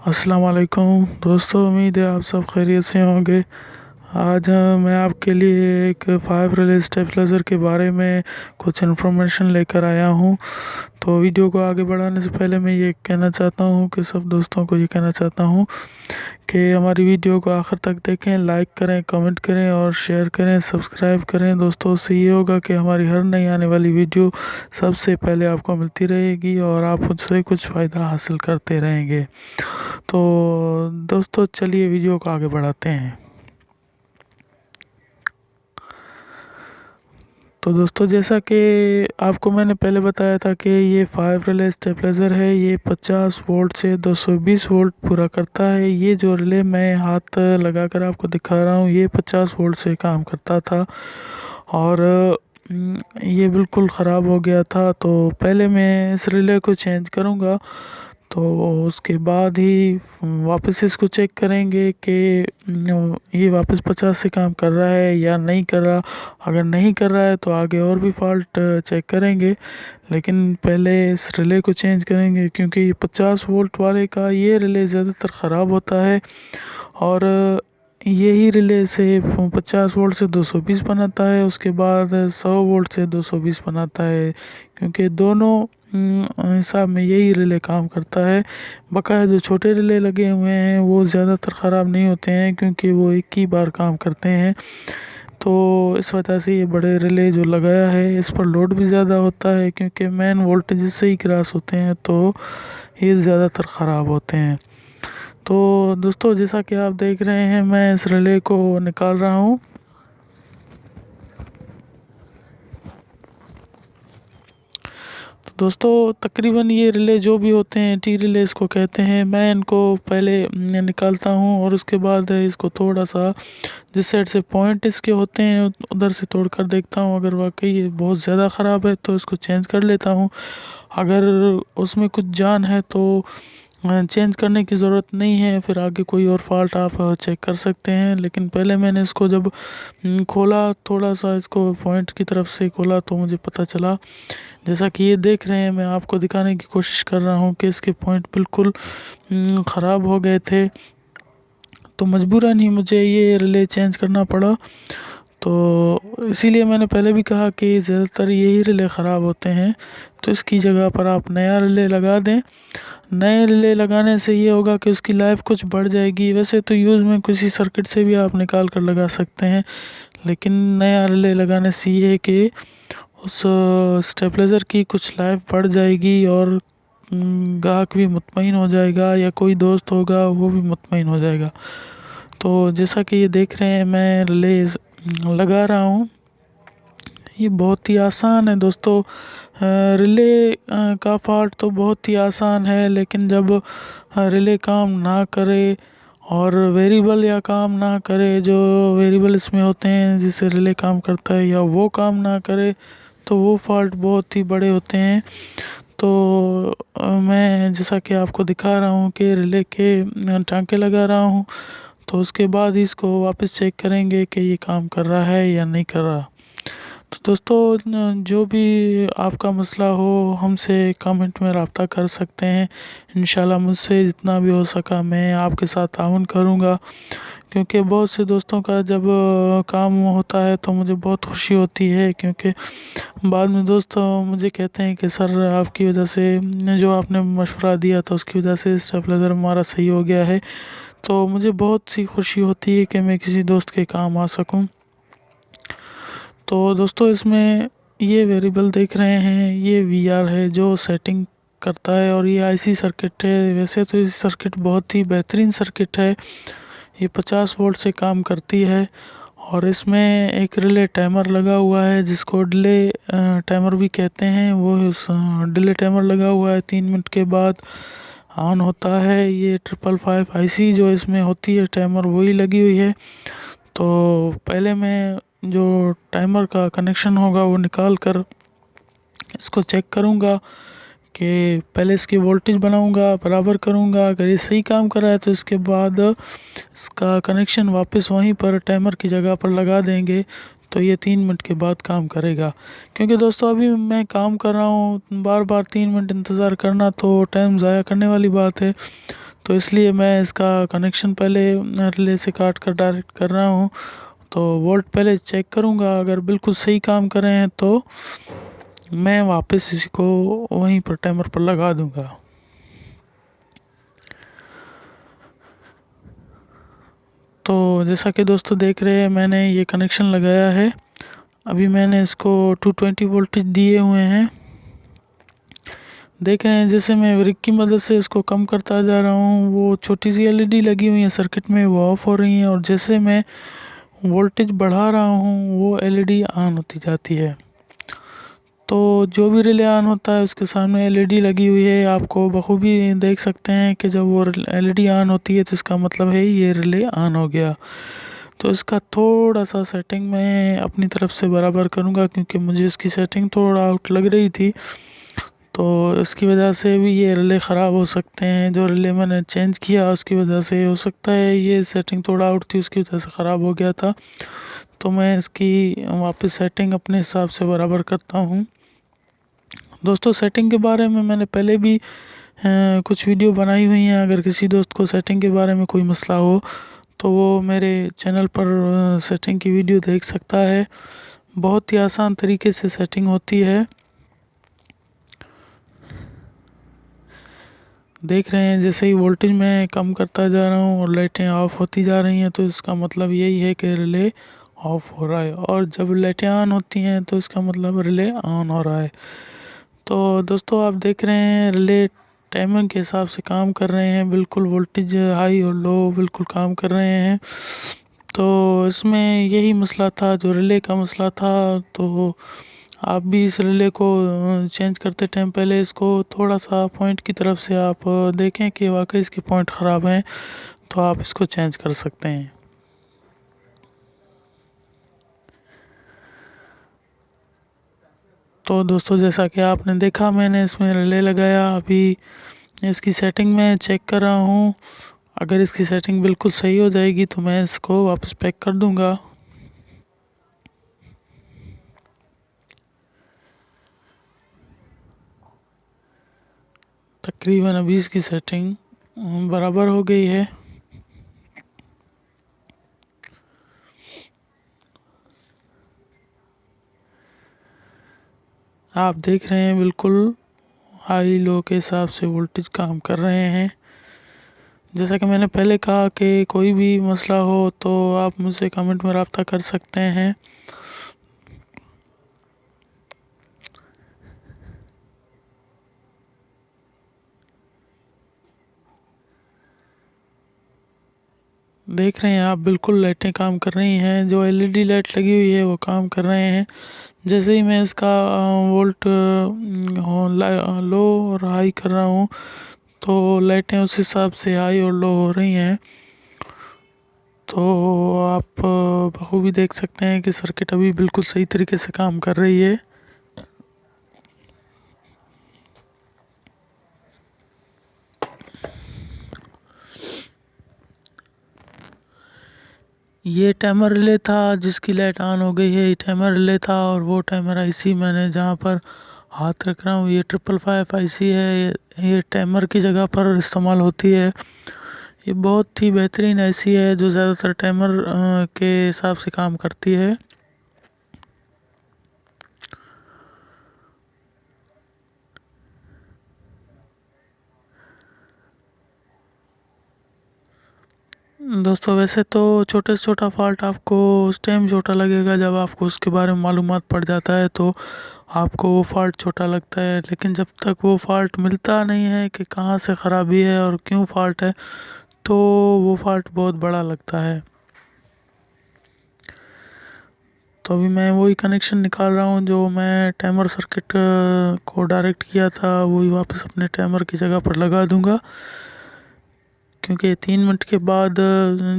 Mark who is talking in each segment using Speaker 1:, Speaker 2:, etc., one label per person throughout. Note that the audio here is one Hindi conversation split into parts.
Speaker 1: अस्सलाम वालेकुम दोस्तों, उम्मीद है आप सब खैरियत से होंगे। आज मैं आपके लिए एक 5 रिले स्टेबलाइज़र के बारे में कुछ इन्फॉर्मेशन लेकर आया हूँ। तो वीडियो को आगे बढ़ाने से पहले मैं ये कहना चाहता हूँ कि सब दोस्तों को ये कहना चाहता हूँ कि हमारी वीडियो को आखिर तक देखें, लाइक करें, कमेंट करें और शेयर करें, सब्सक्राइब करें। दोस्तों, उससे ये होगा कि हमारी हर नई आने वाली वीडियो सबसे पहले आपको मिलती रहेगी और आप उससे कुछ फ़ायदा हासिल करते रहेंगे। तो दोस्तों, चलिए वीडियो को आगे बढ़ाते हैं। तो दोस्तों, जैसा कि आपको मैंने पहले बताया था कि ये 5 रिले स्टेबलाइज़र है। ये 50 वोल्ट से 220 वोल्ट पूरा करता है। ये जो रिले मैं हाथ लगाकर आपको दिखा रहा हूँ, ये 50 वोल्ट से काम करता था और ये बिल्कुल ख़राब हो गया था। तो पहले मैं इस रिले को चेंज करूँगा, तो उसके बाद ही वापस इसको चेक करेंगे कि ये वापस 50 से काम कर रहा है या नहीं कर रहा। अगर नहीं कर रहा है तो आगे और भी फॉल्ट चेक करेंगे, लेकिन पहले इस रिले को चेंज करेंगे क्योंकि 50 वोल्ट वाले का ये रिले ज़्यादातर ख़राब होता है और यही रिले से 50 वोल्ट से 220 बनाता है, उसके बाद 100 वोल्ट से 220 बनाता है, क्योंकि दोनों हिसाब में यही रिले काम करता है। बकाया जो छोटे रिले लगे हुए हैं वो ज़्यादातर ख़राब नहीं होते हैं क्योंकि वो एक ही बार काम करते हैं। तो इस वजह से ये बड़े रिले जो लगाया है, इस पर लोड भी ज़्यादा होता है क्योंकि मेन वोल्टेज से ही क्रॉस होते हैं, तो ये ज़्यादातर ख़राब होते हैं। तो दोस्तों, जैसा कि आप देख रहे हैं, मैं इस रिले को निकाल रहा हूँ। तो दोस्तों, तकरीबन ये रिले जो भी होते हैं, टी रिले इसको कहते हैं, मैं इनको पहले निकालता हूँ और उसके बाद इसको थोड़ा सा जिस साइड से पॉइंट इसके होते हैं उधर से तोड़कर देखता हूँ। अगर वाकई ये बहुत ज़्यादा ख़राब है तो इसको चेंज कर लेता हूँ। अगर उसमें कुछ जान है तो चेंज करने की ज़रूरत नहीं है, फिर आगे कोई और फॉल्ट आप चेक कर सकते हैं। लेकिन पहले मैंने इसको जब खोला, थोड़ा सा इसको पॉइंट की तरफ से खोला, तो मुझे पता चला, जैसा कि ये देख रहे हैं, मैं आपको दिखाने की कोशिश कर रहा हूँ कि इसके पॉइंट बिल्कुल ख़राब हो गए थे। तो मजबूरन ही मुझे ये रिले चेंज करना पड़ा। तो इसीलिए मैंने पहले भी कहा कि ज़्यादातर यही रिले ख़राब होते हैं, तो इसकी जगह पर आप नया रिले लगा दें। नए रिले लगाने से ये होगा कि उसकी लाइफ कुछ बढ़ जाएगी। वैसे तो यूज़ में किसी सर्किट से भी आप निकाल कर लगा सकते हैं, लेकिन नया रिले लगाने से ये है कि उस स्टेबलाइज़र की कुछ लाइफ बढ़ जाएगी और ग्राहक भी मुतमईन हो जाएगा या कोई दोस्त होगा वो भी मुतमईन हो जाएगा। तो जैसा कि ये देख रहे हैं, मैं रिले लगा रहा हूँ। ये बहुत ही आसान है दोस्तों। रिले का फॉल्ट तो बहुत ही आसान है, लेकिन जब रिले काम ना करे और वेरिएबल या काम ना करे, जो वेरिएबल इसमें होते हैं जिससे रिले काम करता है, या वो काम ना करे, तो वो फॉल्ट बहुत ही बड़े होते हैं। तो मैं जैसा कि आपको दिखा रहा हूँ कि रिले के टांके लगा रहा हूँ, तो उसके बाद ही इसको वापस चेक करेंगे कि ये काम कर रहा है या नहीं कर रहा। तो दोस्तों, जो भी आपका मसला हो, हमसे कमेंट में रब्ता कर सकते हैं। इंशाल्लाह मुझसे जितना भी हो सका मैं आपके साथ ताउन करूँगा, क्योंकि बहुत से दोस्तों का जब काम होता है तो मुझे बहुत खुशी होती है, क्योंकि बाद में दोस्त मुझे कहते हैं कि सर, आपकी वजह से, जो आपने मशवरा दिया था उसकी वजह से स्टेबलाइज़र हमारा सही हो गया है। तो मुझे बहुत सी खुशी होती है कि मैं किसी दोस्त के काम आ सकूं। तो दोस्तों, इसमें ये वेरिएबल देख रहे हैं, ये वीआर है जो सेटिंग करता है, और ये आईसी सर्किट है। वैसे तो ये सर्किट बहुत ही बेहतरीन सर्किट है। ये 50 वोल्ट से काम करती है और इसमें एक रिले टाइमर लगा हुआ है जिसको डिले टाइमर भी कहते हैं। वो डिले टाइमर लगा हुआ है, 3 मिनट के बाद ऑन होता है। ये 555 आईसी जो इसमें होती है टाइमर, वही लगी हुई है। तो पहले मैं जो टाइमर का कनेक्शन होगा वो निकाल कर इसको चेक करूँगा कि पहले इसकी वोल्टेज बनाऊँगा, बराबर करूँगा। अगर ये सही काम कर रहा है तो इसके बाद इसका कनेक्शन वापस वहीं पर टाइमर की जगह पर लगा देंगे, तो ये 3 मिनट के बाद काम करेगा। क्योंकि दोस्तों, अभी मैं काम कर रहा हूँ, बार बार 3 मिनट इंतज़ार करना तो टाइम ज़ाया करने वाली बात है। तो इसलिए मैं इसका कनेक्शन पहले रिले से काट कर डायरेक्ट कर रहा हूँ। तो वोल्ट पहले चेक करूँगा, अगर बिल्कुल सही काम कर रहे हैं तो मैं वापस इसको वहीं पर टाइमर पर लगा दूँगा। तो जैसा कि दोस्तों देख रहे हैं, मैंने ये कनेक्शन लगाया है। अभी मैंने इसको 220 वोल्टेज दिए हुए हैं। देख रहे हैं जैसे मैं ब्रेक की मदद से इसको कम करता जा रहा हूँ, वो छोटी सी एलईडी लगी हुई है सर्किट में, वो ऑफ हो रही है, और जैसे मैं वोल्टेज बढ़ा रहा हूँ वो एलईडी ऑन होती जाती है। तो जो भी रिले ऑन होता है उसके सामने एलईडी लगी हुई है, आपको बखूबी देख सकते हैं कि जब वो एलईडी ऑन होती है तो इसका मतलब है ये रिले ऑन हो गया। तो इसका थोड़ा सा सेटिंग मैं अपनी तरफ से बराबर करूँगा, क्योंकि मुझे इसकी सेटिंग थोड़ा आउट लग रही थी, तो इसकी वजह से भी ये रिले ख़राब हो सकते हैं। जो रिले मैंने चेंज किया उसकी वजह से हो सकता है ये सेटिंग थोड़ा आउट थी, उसकी वजह से ख़राब हो गया था। तो मैं इसकी वापस सेटिंग अपने हिसाब से बराबर करता हूँ। दोस्तों सेटिंग के बारे में मैंने पहले भी कुछ वीडियो बनाई हुई हैं। अगर किसी दोस्त को सेटिंग के बारे में कोई मसला हो तो वो मेरे चैनल पर सेटिंग की वीडियो देख सकता है। बहुत ही आसान तरीके से सेटिंग होती है। देख रहे हैं जैसे ही वोल्टेज मैं कम करता जा रहा हूँ और लाइटें ऑफ होती जा रही हैं, तो इसका मतलब यही है कि रिले ऑफ हो रहा है, और जब लाइटें ऑन होती हैं तो इसका मतलब रिले ऑन हो रहा है। तो दोस्तों आप देख रहे हैं रिले टाइमिंग के हिसाब से काम कर रहे हैं, बिल्कुल वोल्टेज हाई और लो बिल्कुल काम कर रहे हैं। तो इसमें यही मसला था जो रिले का मसला था। तो आप भी इस रिले को चेंज करते टाइम पहले इसको थोड़ा सा पॉइंट की तरफ से आप देखें कि वाकई इसके पॉइंट ख़राब हैं, तो आप इसको चेंज कर सकते हैं। तो दोस्तों जैसा कि आपने देखा, मैंने इसमें रिले लगाया। अभी इसकी सेटिंग मैं चेक कर रहा हूँ। अगर इसकी सेटिंग बिल्कुल सही हो जाएगी तो मैं इसको वापस पैक कर दूँगा। तकरीबन अभी इसकी सेटिंग बराबर हो गई है। आप देख रहे हैं बिल्कुल हाई लो के हिसाब से वोल्टेज काम कर रहे हैं। जैसा कि मैंने पहले कहा कि कोई भी मसला हो तो आप मुझसे कमेंट में रब्ता कर सकते हैं। देख रहे हैं आप बिल्कुल लाइटें काम कर रही हैं, जो एलईडी लाइट लगी हुई है वो काम कर रहे हैं। जैसे ही मैं इसका वोल्ट लो और हाई कर रहा हूँ तो लाइटें उस हिसाब से हाई और लो हो रही हैं। तो आप बखूबी देख सकते हैं कि सर्किट अभी बिल्कुल सही तरीके से काम कर रही है। ये टाइमर रिले था जिसकी लाइट ऑन हो गई है, ये टाइमर रिले था। और वो टाइमर आईसी मैंने जहाँ पर हाथ रख रहा हूँ ये 555 आईसी है। ये टाइमर की जगह पर इस्तेमाल होती है। ये बहुत ही बेहतरीन आईसी है जो ज़्यादातर टाइमर के हिसाब से काम करती है। दोस्तों वैसे तो छोटे से छोटा फॉल्ट आपको उस टाइम छोटा लगेगा जब आपको उसके बारे में मालूमात पड़ जाता है, तो आपको वो फॉल्ट छोटा लगता है। लेकिन जब तक वो फॉल्ट मिलता नहीं है कि कहाँ से ख़राबी है और क्यों फॉल्ट है, तो वो फॉल्ट बहुत बड़ा लगता है। तो अभी मैं वही कनेक्शन निकाल रहा हूँ जो मैं टाइमर सर्किट को डायरेक्ट किया था, वही वापस अपने टाइमर की जगह पर लगा दूँगा। क्योंकि 3 मिनट के बाद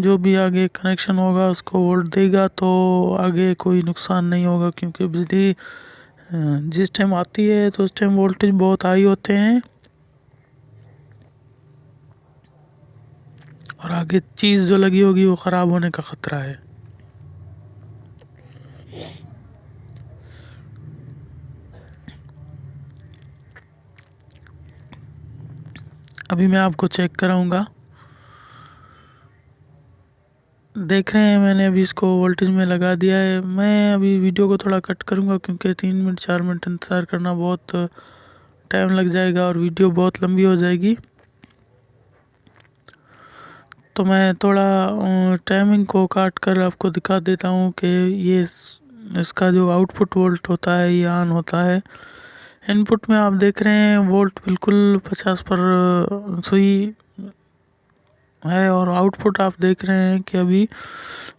Speaker 1: जो भी आगे कनेक्शन होगा उसको वोल्ट देगा, तो आगे कोई नुकसान नहीं होगा। क्योंकि बिजली जिस टाइम आती है तो उस टाइम वोल्टेज बहुत हाई होते हैं और आगे चीज़ जो लगी होगी वो ख़राब होने का ख़तरा है। अभी मैं आपको चेक कराऊंगा। देख रहे हैं मैंने अभी इसको वोल्टेज में लगा दिया है। मैं अभी वीडियो को थोड़ा कट करूँगा क्योंकि 3 मिनट 4 मिनट इंतज़ार करना बहुत टाइम लग जाएगा और वीडियो बहुत लंबी हो जाएगी। तो मैं थोड़ा टाइमिंग को काट कर आपको दिखा देता हूँ कि ये इसका जो आउटपुट वोल्ट होता है ये ऑन होता है। इनपुट में आप देख रहे हैं वोल्ट बिल्कुल 50 पर सुई है और आउटपुट आप देख रहे हैं कि अभी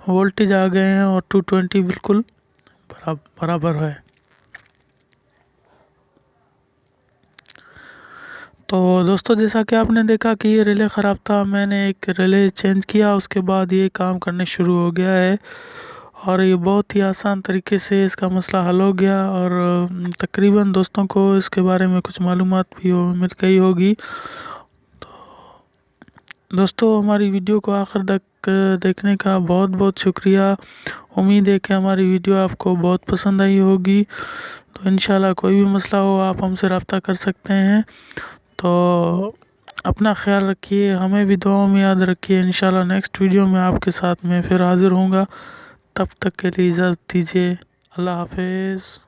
Speaker 1: वोल्टेज आ गए हैं और 220 बिल्कुल बराबर है। तो दोस्तों जैसा कि आपने देखा कि ये रिले ख़राब था, मैंने एक रिले चेंज किया, उसके बाद ये काम करने शुरू हो गया है और ये बहुत ही आसान तरीके से इसका मसला हल हो गया। और तकरीबन दोस्तों को इसके बारे में कुछ मालूमात भी मिल गई होगी। दोस्तों हमारी वीडियो को आखिर तक देखने का बहुत बहुत शुक्रिया। उम्मीद है कि हमारी वीडियो आपको बहुत पसंद आई होगी। तो इंशाल्लाह कोई भी मसला हो आप हमसे रब्ता कर सकते हैं। तो अपना ख्याल रखिए, हमें भी दुआओं में याद रखिए। इंशाल्लाह नेक्स्ट वीडियो में आपके साथ में फिर हाज़िर होऊंगा। तब तक के लिए इजाज़त दीजिए। अल्लाह हाफिज़।